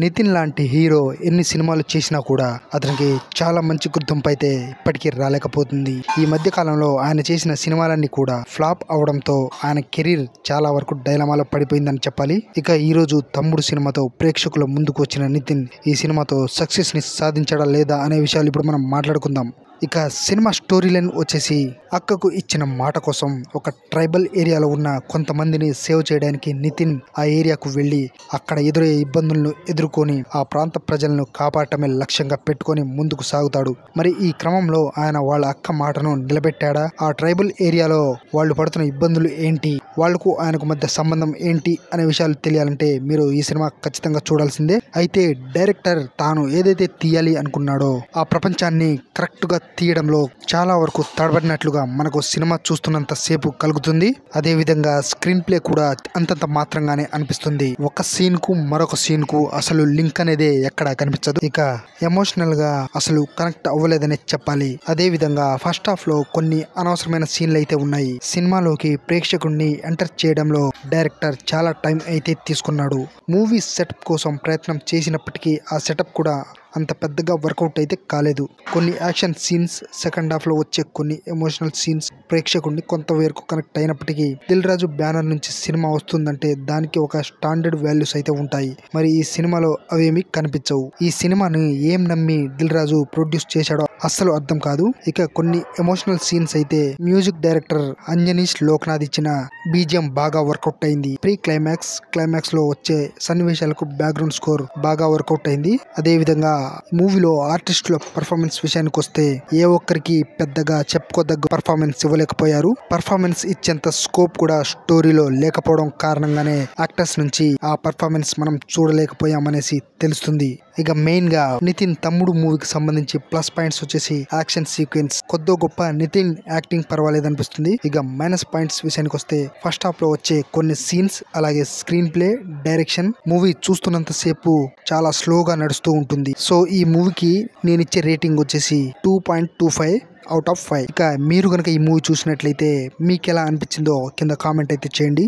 నితిన్ లాంటి హీరో ఎన్ని సినిమాలు చేసినా కూడా అతనికి చాలా మంచి గుర్తింపు అయితే ఇప్పటికీ రాలేకపోతుంది. ఈ మధ్య కాలంలో ఆయన చేసిన సినిమాలన్నీ కూడా ఫ్లాప్ అవడంతో ఆయన కెరీర్ చాలా వరకు డైలమాలో పడిపోయిందని చెప్పాలి. ఇక ఈ రోజు తమ్ముడు సినిమాతో ప్రేక్షకుల ముందుకు వచ్చిన నితిన్ ఈ సినిమాతో సక్సెస్ ని సాధించడా లేదా అనే విషయాలు ఇప్పుడు మనం మాట్లాడుకుందాం. ఇక సినిమా స్టోరీ లైన్ వచ్చేసి అక్కకు ఇచ్చిన మాట కోసం ఒక ట్రైబల్ ఏరియాలో ఉన్న కొంతమందిని సేవ్ చేయడానికి నితిన్ ఆ ఏరియాకు వెళ్ళి అక్కడ ఎదురయ్యే ఇబ్బందులను ఎదుర్కొని ఆ ప్రాంత ప్రజలను కాపాడటమే లక్ష్యంగా పెట్టుకొని ముందుకు సాగుతాడు. మరి ఈ క్రమంలో ఆయన వాళ్ళ అక్క మాటను నిలబెట్టాడా? ఆ ట్రైబల్ ఏరియాలో వాళ్ళు పడుతున్న ఇబ్బందులు ఏంటి, వాళ్లకు ఆయనకు మధ్య సంబంధం ఏంటి అనే విషయాలు తెలియాలంటే మీరు ఈ సినిమా ఖచ్చితంగా చూడాల్సిందే. అయితే డైరెక్టర్ తాను ఏదైతే తీయాలి అనుకున్నాడో ఆ ప్రపంచాన్ని కరెక్ట్ గా తీయడంలో చాలా వరకు తడబడినట్లుగా మనకు సినిమా చూస్తున్నంత సేపు కలుగుతుంది. అదే విధంగా స్క్రీన్ ప్లే కూడా అంతంత మాత్రంగానే అనిపిస్తుంది. ఒక సీన్ కు మరొక సీన్ కు అసలు లింక్ అనేది ఎక్కడ కనిపించదు. ఇక ఎమోషనల్ గా అసలు కనెక్ట్ అవ్వలేదనే చెప్పాలి. అదే విధంగా ఫస్ట్ హాఫ్ లో కొన్ని అనవసరమైన సీన్లు అయితే ఉన్నాయి. సినిమాలోకి ప్రేక్షకుడిని ఎంటర్ చేయడంలో డైరెక్టర్ చాలా టైం అయితే తీసుకున్నాడు. మూవీ సెటప్ కోసం ప్రయత్నం చేసినప్పటికీ ఆ సెటప్ కూడా అంత పెద్దగా వర్కౌట్ అయితే కాలేదు. కొన్ని యాక్షన్ సీన్స్, సెకండ్ హాఫ్ లో వచ్చే కొన్ని ఎమోషనల్ సీన్స్ ప్రేక్షకుడిని కొంతవరకు కనెక్ట్ అయినప్పటికీ దిల్ రాజు బ్యానర్ నుంచి సినిమా వస్తుందంటే దానికి ఒక స్టాండర్డ్ వాల్యూస్ అయితే ఉంటాయి. మరి ఈ సినిమాలో అవేమీ కనిపించవు. ఈ సినిమాని ఏం నమ్మి దిల్ రాజు ప్రొడ్యూస్ చేశాడో అస్సలు అర్థం కాదు. ఇక కొన్ని ఎమోషనల్ సీన్స్ అయితే మ్యూజిక్ డైరెక్టర్ అంజనీష్ లోక్నాథ్ ఇచ్చిన బీజిఎం బాగా వర్కౌట్ అయింది. ప్రీ క్లైమాక్స్ లో వచ్చే సన్నివేశాలకు బ్యాక్గ్రౌండ్ స్కోర్ బాగా వర్కౌట్ అయింది. అదే విధంగా మూవీలో ఆర్టిస్టుల పర్ఫార్మెన్స్ విషయానికి వస్తే ఏ ఒక్కరికి పెద్దగా చెప్పుకోదగ్గ పర్ఫార్మెన్స్ ఇవ్వలేకపోయారు. పర్ఫార్మెన్స్ ఇచ్చేంత స్కోప్ కూడా స్టోరీలో లేకపోవడం కారణంగానే యాక్టర్స్ నుంచి ఆ పర్ఫార్మెన్స్ మనం చూడలేకపోయామనేసి తెలుస్తుంది. ఇక మెయిన్ గా నితిన్ తమ్ముడు మూవీకి సంబంధించి ప్లస్ పాయింట్స్ వచ్చేసి యాక్షన్ సీక్వెన్స్ కొద్దో గొప్ప నితిన్ యాక్టింగ్ పర్వాలేదు అనిపిస్తుంది. ఇక మైనస్ పాయింట్స్ విషయానికి వస్తే ఫస్ట్ హాఫ్ లో వచ్చే కొన్ని సీన్స్, అలాగే స్క్రీన్ ప్లే, డైరెక్షన్ మూవీ చూస్తున్నంత సేపు చాలా స్లోగా నడుస్తూ ఉంటుంది. సో ఈ మూవీకి నేను ఇచ్చే రేటింగ్ వచ్చేసి 2.25 out of 5. ఇక మీరు కనుక ఈ మూవీ చూసినట్లయితే మీకు ఎలా అనిపించిందో కింద కామెంట్ అయితే చేయండి.